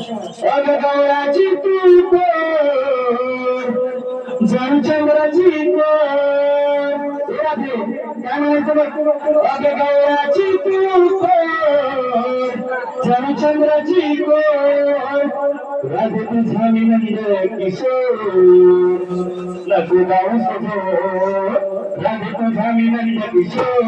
अगं गौराची तू जनचंद्राची काय म्हणायचं बघ अगं गौराची तू जनचंद्राची राधे तुझा मी नंद किशोर नको गाऊ सजो राधे तुझा मी नंद किशोर